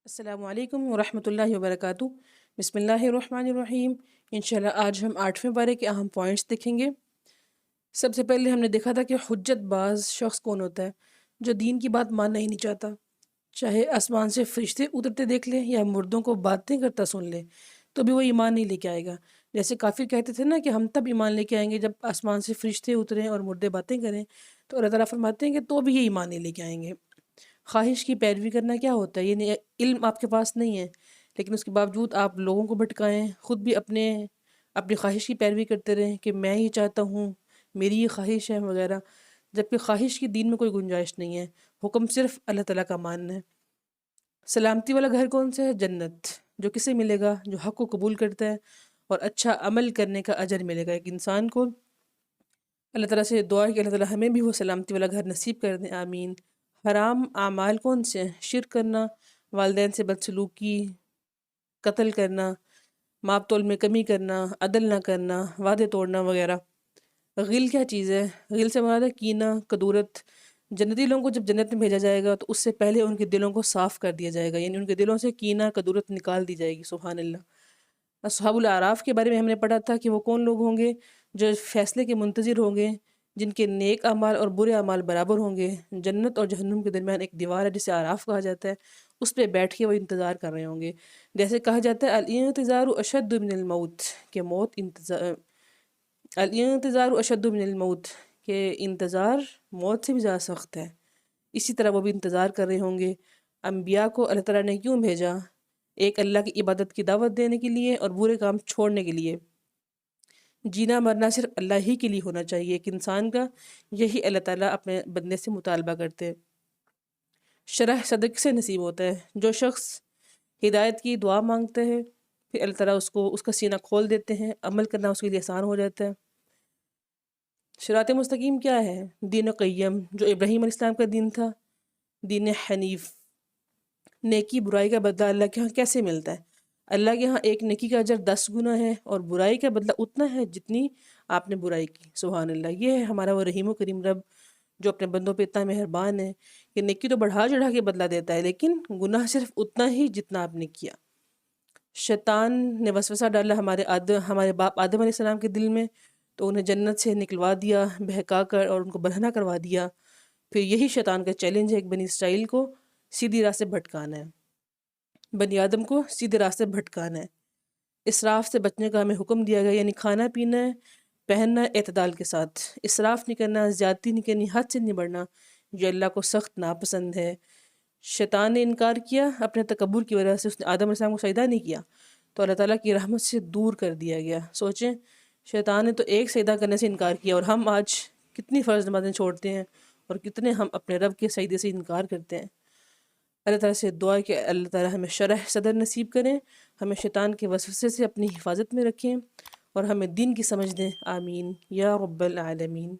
السلام علیکم ورحمۃ اللہ وبرکاتہ۔ بسم اللہ الرحمن الرحیم۔ انشاءاللہ آج ہم 8ویں پارے کے اہم پوائنٹس دیکھیں گے۔ سب سے پہلے ہم نے دیکھا تھا کہ حجت باز شخص کون ہوتا ہے، جو دین کی بات ماننا ہی نہیں چاہتا، چاہے آسمان سے فرشتے اترتے دیکھ لے یا مردوں کو باتیں کرتا سن لے تو بھی وہ ایمان نہیں لے کے آئے گا۔ جیسے کافر کہتے تھے نا کہ ہم تب ایمان لے کے آئیں گے جب آسمان سے فرشتے اتریں اور مردے باتیں کریں، تو اللہ تعالیٰ فرماتے ہیں کہ تو بھی یہ ایمان نہیں لے کے آئیں گے۔ خواہش کی پیروی کرنا کیا ہوتا ہے؟ یعنی علم آپ کے پاس نہیں ہے لیکن اس کے باوجود آپ لوگوں کو بھٹکائیں، خود بھی اپنی خواہش کی پیروی کرتے رہیں کہ میں یہ چاہتا ہوں، میری یہ خواہش ہے وغیرہ، جبکہ خواہش کی دین میں کوئی گنجائش نہیں ہے۔ حکم صرف اللہ تعالیٰ کا ماننا ہے۔ سلامتی والا گھر کون سا ہے؟ جنت۔ جو کسے ملے گا؟ جو حق کو قبول کرتا ہے اور اچھا عمل کرنے کا اجر ملے گا ایک انسان کو۔ اللہ تعالیٰ سے دعا ہے کہ اللہ تعالیٰ ہمیں بھی وہ سلامتی والا گھر نصیب کر دیں، آمین۔ حرام اعمال کون سے ہیں؟ شرک کرنا، والدین سے بدسلوکی، قتل کرنا، ماپ تول میں کمی کرنا، عدل نہ کرنا، وعدے توڑنا وغیرہ۔ غل کیا چیز ہے؟ غل سے مراد ہے کینہ، کدورت۔ جنتی لوگوں کو جب جنت میں بھیجا جائے گا تو اس سے پہلے ان کے دلوں کو صاف کر دیا جائے گا، یعنی ان کے دلوں سے کینہ کدورت نکال دی جائے گی، سبحان اللہ۔ اصحاب الاعراف کے بارے میں ہم نے پڑھا تھا کہ وہ کون لوگ ہوں گے؟ جو فیصلے کے منتظر ہوں گے، جن کے نیک اعمال اور برے اعمال برابر ہوں گے۔ جنت اور جہنم کے درمیان ایک دیوار ہے جسے اعراف کہا جاتا ہے، اس پہ بیٹھ کے وہ انتظار کر رہے ہوں گے۔ جیسے کہا جاتا ہے الانتظار اشد من الموت، کہ الانتظار اشد من الموت، کہ انتظار موت سے بھی زیادہ سخت ہے۔ اسی طرح وہ بھی انتظار کر رہے ہوں گے۔ انبیاء کو اللہ تعالیٰ نے کیوں بھیجا؟ ایک اللہ کی عبادت کی دعوت دینے کے لیے اور برے کام چھوڑنے کے لیے۔ جینا مرنا صرف اللہ ہی کے لیے ہونا چاہیے ایک انسان کا، یہی اللہ تعالیٰ اپنے بندے سے مطالبہ کرتے ہیں۔ شرح صدق سے نصیب ہوتا ہے۔ جو شخص ہدایت کی دعا مانگتا ہے پھر اللہ تعالیٰ اس کا سینہ کھول دیتے ہیں، عمل کرنا اس کے لیے آسان ہو جاتا ہے۔ صراط مستقیم کیا ہے؟ دین قیم، جو ابراہیم علیہ السلام کا دین تھا، دین حنیف۔ نیکی برائی کا بدلہ اللہ کے ہاں کیسے ملتا ہے؟ اللہ کے ہاں ایک نیکی کا اجر 10 گنا ہے اور برائی کا بدلہ اتنا ہے جتنی آپ نے برائی کی، سبحان اللہ۔ یہ ہے ہمارا وہ رحیم و کریم رب جو اپنے بندوں پہ اتنا مہربان ہے کہ نیکی تو بڑھا چڑھا کے بدلہ دیتا ہے، لیکن گناہ صرف اتنا ہی جتنا آپ نے کیا۔ شیطان نے وسوسہ ڈالا ہمارے باپ آدم علیہ السلام کے دل میں، تو انہیں جنت سے نکلوا دیا بہکا کر اور ان کو برہنہ کروا دیا۔ پھر یہی شیطان کا چیلنج ہے ایک بنی اسرائیل کو سیدھی راہ سے بھٹکانا ہے، بنی آدم کو سیدھے راستے بھٹکانا ہے۔ اسراف سے بچنے کا ہمیں حکم دیا گیا، یعنی کھانا پینا ہے، پہننا ہے اعتدال کے ساتھ، اسراف نہیں کرنا، زیادتی نہیں کرنی، حد سے نہیں بڑھنا، جو اللہ کو سخت ناپسند ہے۔ شیطان نے انکار کیا اپنے تکبر کی وجہ سے، اس نے آدم علیہ السلام کو سجدہ نہیں کیا تو اللہ تعالیٰ کی رحمت سے دور کر دیا گیا۔ سوچیں، شیطان نے تو ایک سجدہ کرنے سے انکار کیا اور ہم آج کتنی فرض نمازیں چھوڑتے ہیں اور کتنے ہم اپنے رب کے سجدے سے انکار کرتے ہیں۔ اللہ تعالیٰ سے دعا ہے کہ اللہ تعالیٰ ہمیں شرح صدر نصیب کریں، ہمیں شیطان کے وسوسے سے اپنی حفاظت میں رکھیں اور ہمیں دین کی سمجھ دیں، آمین یا رب العالمین۔